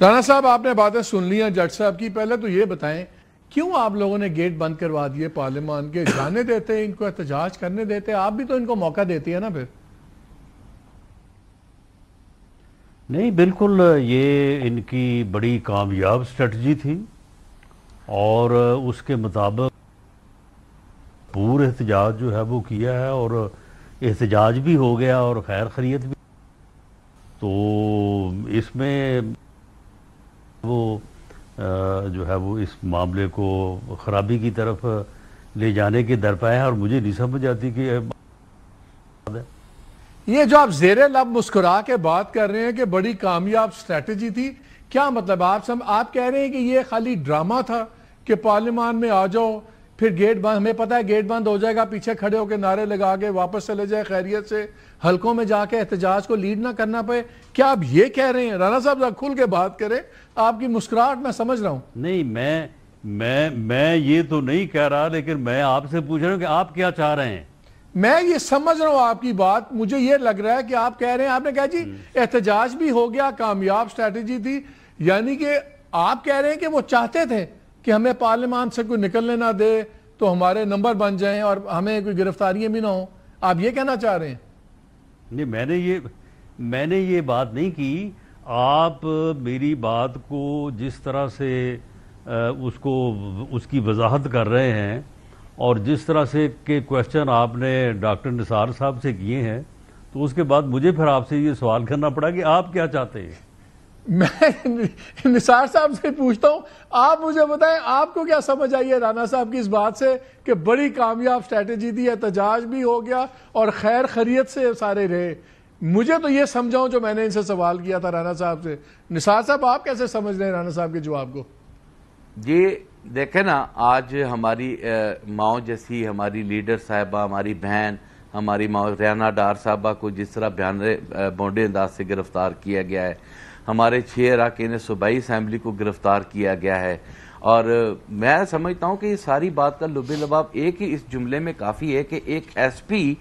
رانا صاحب آپ نے باتیں سن لی ہیں جج صاحب کی. پہلے تو یہ بتائیں کیوں آپ لوگوں نے گیٹ بند کروا دیے پارلیمان کے؟ جانے دیتے، ان کو احتجاج کرنے دیتے، آپ بھی تو ان کو موقع دیتی ہے نا. پھر نہیں، بالکل یہ ان کی بڑی کامیاب اسٹریٹجی تھی اور اس کے مطابق پورا احتجاج جو ہے وہ کیا ہے اور احتجاج بھی ہو گیا اور خیر خیریت بھی. تو اس میں وہ جو ہے وہ اس معاملے کو خرابی کی طرف لے جانے کے درپے ہیں اور مجھے نہیں سمجھ آتی کہ یہ جو آپ زیر لب مسکرا کے بات کر رہے ہیں کہ بڑی کامیاب اسٹریٹجی تھی، کیا مطلب؟ آپ کہہ رہے ہیں کہ یہ خالی ڈرامہ تھا کہ پارلیمان میں آ جاؤ، پھر گیٹ بند، ہمیں پتہ ہے گیٹ بند ہو جائے گا، پیچھے کھڑے ہو کے نعرے لگا کے واپس چلے جائے خیریت سے، حلقوں میں جا کے احتجاج کو لیڈ نہ کرنا پڑے. کیا آپ یہ کہہ رہے ہیں؟ رانا صاحب کھل کے بات کریں، آپ کی مسکراہٹ میں سمجھ رہا ہوں. نہیں، میں یہ تو نہیں کہہ رہا، لیکن میں آپ سے پوچھ رہا ہوں کہ آپ کیا چاہ رہے ہیں. میں یہ سمجھ رہا ہوں آپ کی بات. مجھے یہ لگ رہا ہے کہ آپ کہہ رہے ہیں، آپ نے کہا جی احتجاج بھی ہو گیا، کامیاب اسٹریٹجی تھی، یعنی کہ آپ کہہ رہے ہیں کہ وہ چاہتے تھے کہ ہمیں پارلیمان سے کوئی نکلنے نہ دے تو ہمارے نمبر بن جائیں اور ہمیں کوئی گرفتاریاں بھی نہ ہوں. آپ یہ کہنا چاہ رہے ہیں؟ نہیں، میں نے یہ بات نہیں کی. آپ میری بات کو جس طرح سے اس کی وضاحت کر رہے ہیں اور جس طرح سے کہ کویسچن آپ نے ڈاکٹر نثار صاحب سے کیے ہیں، تو اس کے بعد مجھے پھر آپ سے یہ سوال کرنا پڑا کہ آپ کیا چاہتے ہیں. میں نثار صاحب سے پوچھتا ہوں، آپ مجھے بتائیں آپ کو کیا سمجھ آئی ہے رانا صاحب کی اس بات سے کہ بڑی کامیاب اسٹریٹجی تھی، احتجاج بھی ہو گیا اور خیر خیریت سے سارے رہے. مجھے تو یہ سمجھاؤں جو میں نے ان سے سوال کیا تھا رانا صاحب سے. نثار صاحب آپ کیسے سمجھ رہے ہیں رانا صاحب کے جواب کو؟ جی دیکھیں نا، آج ہماری ماؤں جیسی ہماری لیڈر صاحبہ، ہماری بہن، ہماری ماؤں ریانہ ڈار صاحبہ کو جس طرح بونڈے انداز سے گرفتار کیا گیا ہے، ہمارے 6 اراکین صوبائی اسمبلی کو گرفتار کیا گیا ہے، اور میں سمجھتا ہوں کہ یہ ساری بات کا لب لباب ایک ہی اس جملے میں کافی ہے کہ ایک ایس پی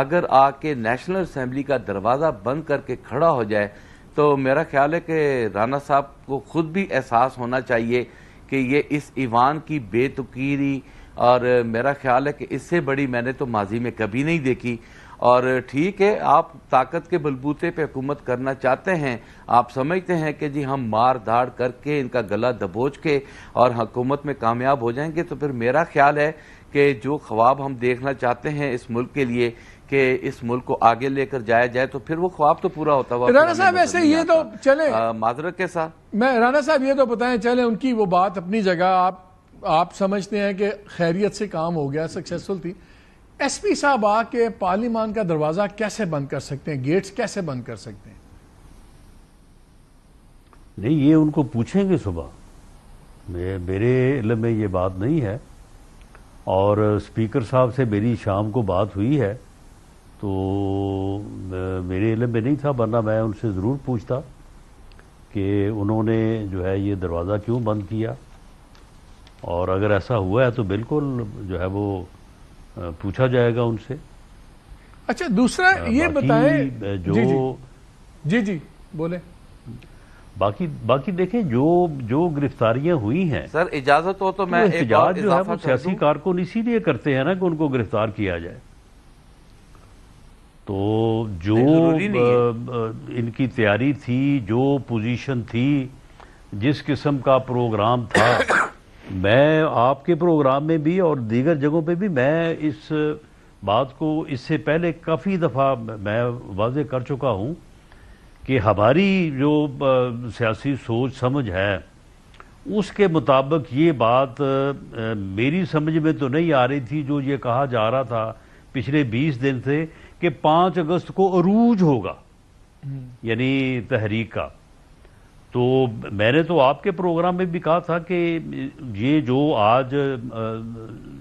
اگر آ کے نیشنل اسمبلی کا دروازہ بند کر کے کھڑا ہو جائے تو میرا خیال ہے کہ رانا صاحب کو خود بھی احساس ہونا چاہیے کہ یہ اس ایوان کی بے تقیری، اور میرا خیال ہے کہ اس سے بڑی میں نے تو ماضی میں کبھی نہیں دیکھی. اور ٹھیک ہے، آپ طاقت کے بلبوتے پہ حکومت کرنا چاہتے ہیں، آپ سمجھتے ہیں کہ جی ہم مار دھاڑ کر کے ان کا گلا دبوچ کے اور حکومت میں کامیاب ہو جائیں گے، تو پھر میرا خیال ہے کہ جو خواب ہم دیکھنا چاہتے ہیں اس ملک کے لیے کہ اس ملک کو آگے لے کر جایا جائے، تو پھر وہ خواب تو پورا ہوتا ہوا. رانا صاحب ایسے یہ تو چلیں، معذرت کے ساتھ رانا صاحب یہ تو بتائیں، چلیں ان کی وہ بات اپنی جگہ، آپ سمجھتے ہیں کہ خیریت سے کام ہو گیا، سکسیسفل تھی. ایس پی صاحب آ کے پارلیمان کا دروازہ کیسے بند کر سکتے ہیں؟ گیٹس کیسے بند کر سکتے ہیں؟ نہیں، یہ ان کو پوچھیں گے صبح. میرے علم میں یہ بات نہیں ہے، اور اسپیکر صاحب سے میری شام کو بات ہوئی ہے تو میرے علم میں نہیں تھا، ورنہ میں ان سے ضرور پوچھتا کہ انہوں نے جو ہے یہ دروازہ کیوں بند کیا، اور اگر ایسا ہوا ہے تو بالکل جو ہے وہ پوچھا جائے گا ان سے. اچھا، دوسرا یہ بتائیں جی بولیں. باقی دیکھیں جو گرفتاریاں ہوئی ہیں، سر اجازت ہو تو میں ایک اور احتجاج جو ہے وہ سیاسی کارکن اسی لیے کرتے ہیں نا کہ ان کو گرفتار کیا جائے. تو جو ان کی تیاری تھی، جو پوزیشن تھی، جس قسم کا پروگرام تھا، میں آپ کے پروگرام میں بھی اور دیگر جگہوں پہ بھی میں اس بات کو اس سے پہلے کافی دفعہ میں واضح کر چکا ہوں کہ ہماری جو سیاسی سوچ سمجھ ہے اس کے مطابق یہ بات میری سمجھ میں تو نہیں آ رہی تھی جو یہ کہا جا رہا تھا پچھلے 20 دن سے کہ 5 اگست کو عروج ہوگا، یعنی تحریک کا. تو میں نے تو آپ کے پروگرام میں بھی کہا تھا کہ یہ جو آج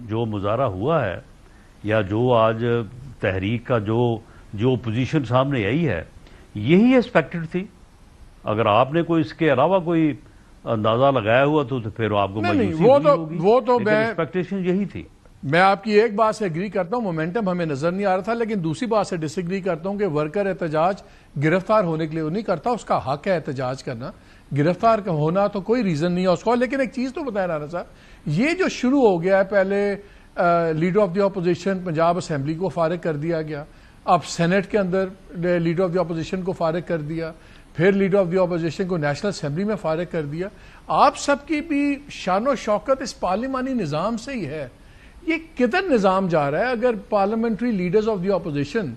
جو مظاہرہ ہوا ہے یا جو آج تحریک کا جو پوزیشن سامنے آئی ہے، یہی ایکسپیکٹڈ تھی. اگر آپ نے کوئی اس کے علاوہ کوئی اندازہ لگایا ہوا تو پھر آپ کو مایوسی ہوگی، لیکن ایکسپیکٹیشن یہی تھی. میں آپ کی ایک بات سے اگری کرتا ہوں، مومنٹم ہمیں نظر نہیں آ رہا تھا، لیکن دوسری بات سے ڈس ایگری کرتا ہوں کہ ورکر احتجاج گرفتار ہونے کے لیے وہ نہیں کرتا، اس کا حق ہے احتجاج کرنا. گرفتار کا ہونا تو کوئی ریزن نہیں ہے اس کو. لیکن ایک چیز تو بتائیں رانا صاحب, یہ جو شروع ہو گیا ہے, پہلے leader of the opposition Punjab assembly کو فارغ کر دیا گیا, اب سینٹ کے اندر لیڈر آف دی اپوزیشن کو فارغ کر دیا, پھر لیڈر آف دی اپوزیشن کو نیشنل اسمبلی میں فارغ کر دیا. آپ سب کی بھی شان و شوکت اس پارلیمانی نظام سے ہی ہے. یہ کدھر نظام جا رہا ہے؟ اگر parliamentary leaders of the opposition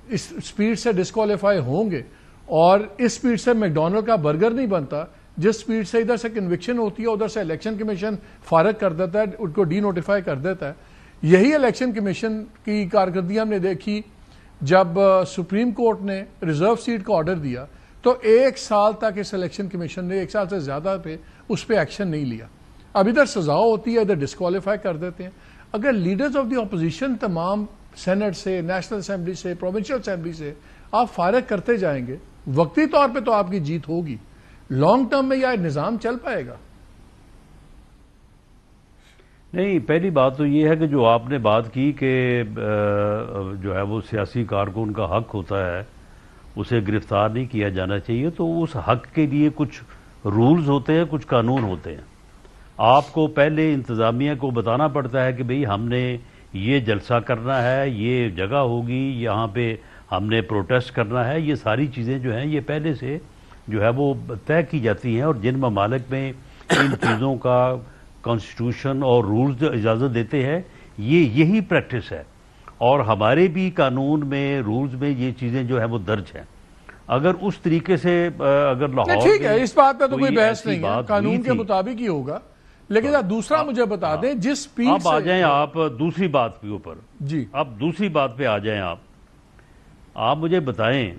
اس سپیڈ سے ڈسکوالیفائی ہوں گے, اور اس سپیڈ سے میکڈونلڈ کا برگر نہیں بنتا, جس سپیڈ سے ادھر سے کنوکشن ہوتی ہے ادھر سے الیکشن کمیشن فارغ کر دیتا ہے, ان کو ڈی نوٹیفائی کر دیتا ہے. یہی الیکشن کمیشن کی کارکردگی ہم نے دیکھی جب سپریم کورٹ نے ریزرو سیٹ کا آرڈر دیا تو 1 سال تک اس الیکشن کمیشن نے, 1 سال سے زیادہ پہ اس پہ ایکشن نہیں لیا. اب ادھر سزا ہوتی ہے, ادھر ڈسکوالیفائی کر دیتے ہیں. اگر لیڈرز آف دی اپوزیشن تمام سینٹ سے, نیشنل اسمبلی سے, پروونشل اسمبلی سے آپ فارغ کرتے جائیں گے, وقتی طور پہ تو آپ کی جیت ہوگی, لانگ ٹرم میں یہ نظام چل پائے گا؟ نہیں, پہلی بات تو یہ ہے کہ جو آپ نے بات کی کہ جو ہے وہ سیاسی کارکن کا حق ہوتا ہے اسے گرفتار نہیں کیا جانا چاہیے, تو اس حق کے لیے کچھ رولز ہوتے ہیں, کچھ قانون ہوتے ہیں. آپ کو پہلے انتظامیہ کو بتانا پڑتا ہے کہ بھئی ہم نے یہ جلسہ کرنا ہے, یہ جگہ ہوگی, یہاں پہ ہم نے پروٹیسٹ کرنا ہے. یہ ساری چیزیں جو ہیں یہ پہلے سے جو ہے وہ طے کی جاتی ہیں, اور جن ممالک میں ان چیزوں کا کانسٹیٹیوشن اور رولز اجازت دیتے ہیں یہی پریکٹس ہے, اور ہمارے بھی قانون میں, رولز میں یہ چیزیں جو ہیں وہ درج ہیں. اگر اس طریقے سے اگر لاہور ٹھیک ہے, اس بات پہ تو کوئی بحث نہیں ہے, قانون کے مطابق ہی ہوگا. لیکن دوسرا مجھے بتا دیں, جس سپیڈ اب آ جائیں آپ دوسری بات کے اوپر. جی, اب دوسری بات پہ آ جائیں آپ مجھے بتائیں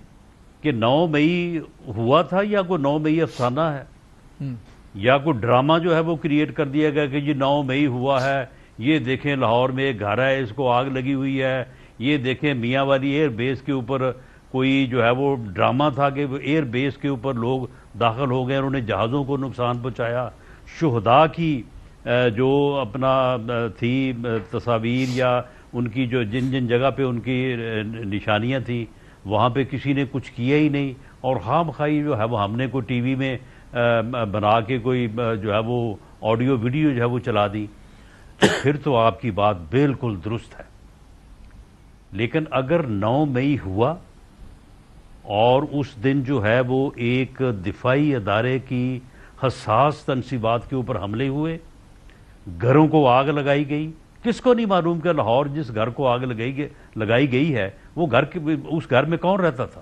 کہ 9 مئی ہوا تھا یا کوئی 9 مئی افسانہ ہے, یا کوئی ڈرامہ جو ہے وہ کریٹ کر دیا گیا کہ یہ 9 مئی ہوا ہے, یہ دیکھیں لاہور میں ایک گھر ہے اس کو آگ لگی ہوئی ہے, یہ دیکھیں میاں والی ایئر بیس کے اوپر کوئی جو ہے وہ ڈرامہ تھا کہ ایئر بیس کے اوپر لوگ داخل ہو گئے, انہوں نے جہازوں کو نقصان پہنچایا. شہداء کی جو اپنا تھی تصاویر یا ان کی جو جن جگہ پہ ان کی نشانیاں تھیں وہاں پہ کسی نے کچھ کیا ہی نہیں, اور خام خواہی جو ہے وہ ہم نے کوئی ٹی وی میں بنا کے کوئی جو ہے وہ آڈیو ویڈیو جو ہے وہ چلا دی. پھر تو آپ کی بات بالکل درست ہے. لیکن اگر 9 مئی ہوا اور اس دن جو ہے وہ ایک دفاعی ادارے کی حساس تنصیبات کے اوپر حملے ہوئے, گھروں کو آگ لگائی گئی, کس کو نہیں معلوم کہ لاہور جس گھر کو آگ لگائی گئی ہے وہ اس گھر میں کون رہتا تھا؟